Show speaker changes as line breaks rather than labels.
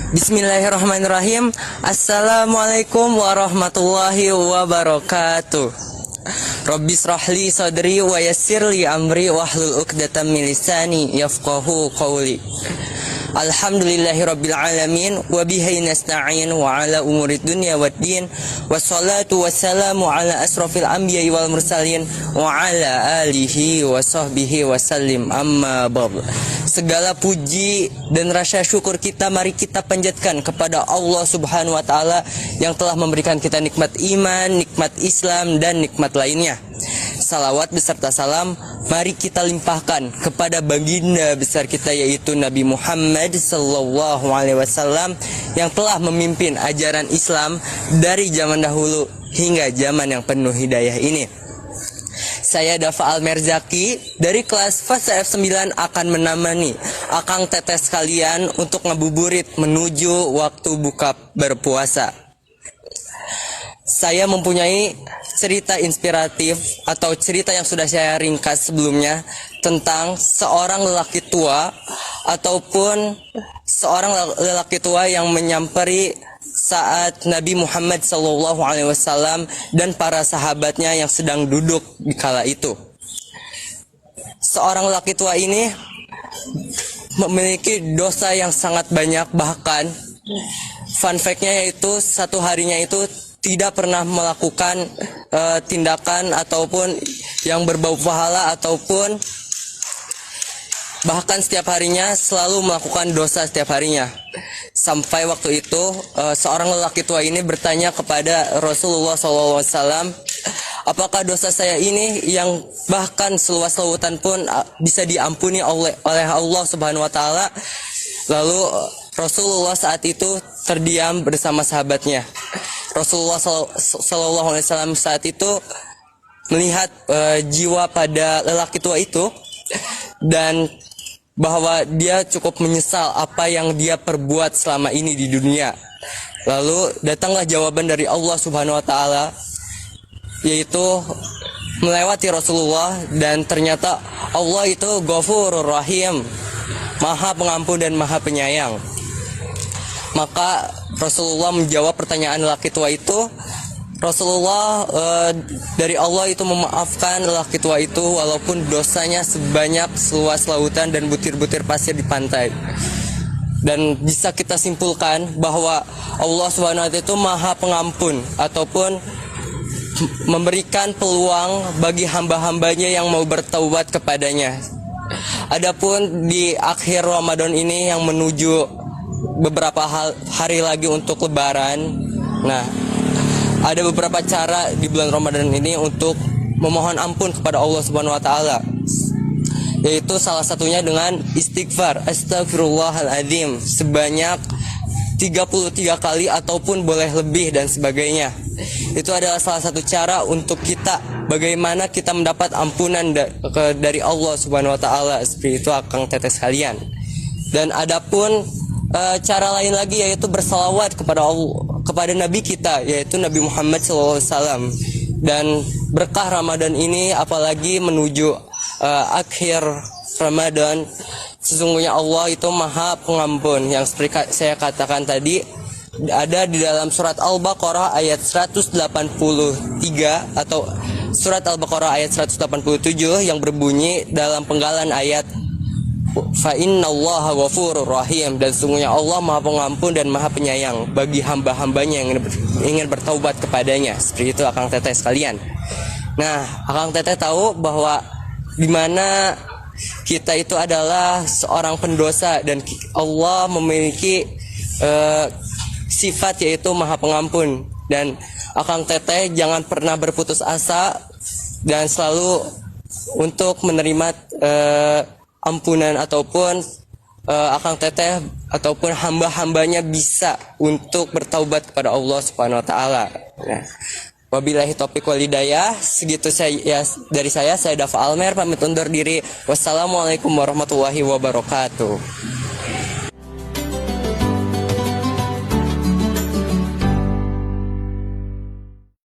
Bismillahirrahmanirrahim. Assalamualaikum warahmatullahi wabarakatuh. Rabbi shrahli sadri wa yassirli amri wahlul 'uqdatam min lisani yafqahu qawli. Alhamdulillahi rabbil alamin wa bihi nasta'in wa ala umurid dunya waddin wassalatu wassalamu ala asrafil anbiya'i wal mursalin wa ala alihi wa sahbihi wasallim amma ba'd. Segala puji dan rasa syukur kita mari kita panjatkan kepada Allah Subhanahu wa taala yang telah memberikan kita nikmat iman, nikmat Islam dan nikmat lainnya. Salawat beserta salam mari kita limpahkan kepada baginda besar kita yaitu Nabi Muhammad sallallahu alaihi wasallam yang telah memimpin ajaran Islam dari zaman dahulu hingga zaman yang penuh hidayah ini. Saya Dafa Almerzaki dari kelas fase F9 akan menemani akang teteh sekalian untuk ngabuburit menuju waktu buka berpuasa. Saya mempunyai cerita inspiratif atau cerita yang sudah saya ringkas sebelumnya tentang seorang lelaki tua ataupun seorang lelaki tua yang menyamperi saat Nabi Muhammad SAW dan para sahabatnya yang sedang duduk di kala itu. Seorang lelaki tua ini memiliki dosa yang sangat banyak, bahkan fun fact-nya yaitu satu harinya itu tidak pernah melakukan tindakan ataupun yang berbau pahala ataupun bahkan setiap harinya selalu melakukan dosa setiap harinya. Sampai waktu itu seorang lelaki tua ini bertanya kepada Rasulullah SAW, apakah dosa saya ini yang bahkan seluas lautan pun bisa diampuni oleh Allah Subhanahu Wa Taala? Lalu Rasulullah saat itu terdiam bersama sahabatnya. Rasulullah SAW saat itu melihat jiwa pada lelaki tua itu dan bahwa dia cukup menyesal apa yang dia perbuat selama ini di dunia. Lalu datanglah jawaban dari Allah Subhanahu Wa Taala, yaitu melewati Rasulullah, dan ternyata Allah itu Ghafurur Rahim, Maha Pengampun dan Maha Penyayang. Maka Rasulullah menjawab pertanyaan lelaki tua itu. Rasulullah dari Allah itu memaafkan lelaki tua itu walaupun dosanya sebanyak seluas lautan dan butir-butir pasir di pantai. Dan bisa kita simpulkan bahwa Allah SWT itu Maha Pengampun ataupun memberikan peluang bagi hamba-hambanya yang mau bertaubat kepadanya. Adapun di akhir Ramadan ini yang menuju beberapa hari lagi untuk Lebaran, nah ada beberapa cara di bulan Ramadan ini untuk memohon ampun kepada Allah Subhanahu Wa Taala, yaitu salah satunya dengan istighfar, astagfirullahaladzim sebanyak 33 kali ataupun boleh lebih dan sebagainya. Itu adalah salah satu cara untuk kita bagaimana kita mendapat ampunan dari Allah Subhanahu Wa Taala. Seperti itu akang teteh sekalian. Dan adapun cara lain lagi yaitu bersalawat kepada Allah, kepada Nabi kita yaitu Nabi Muhammad SAW. Dan berkah Ramadan ini apalagi menuju akhir Ramadan, sesungguhnya Allah itu Maha Pengampun, yang seperti saya katakan tadi ada di dalam surat Al-Baqarah ayat 183 atau surat Al-Baqarah ayat 187 yang berbunyi dalam penggalan ayat fa innallaha ghafurur rahim, dan sesungguhnya Allah Maha Pengampun dan Maha Penyayang bagi hamba-hambanya yang ingin bertaubat kepadanya. Seperti itu akang teteh sekalian. Nah, akang teteh tahu bahwa di mana kita itu adalah seorang pendosa dan Allah memiliki sifat yaitu Maha Pengampun, dan akang teteh jangan pernah berputus asa dan selalu untuk menerima ampunan ataupun akang teteh ataupun hamba-hambanya bisa untuk bertaubat kepada Allah Subhanahu Wa Taala. Nah, wabillahi taufiq wal hidayah. Segitu dari saya Dafa Almer pamit undur diri. Wassalamualaikum warahmatullahi wabarakatuh.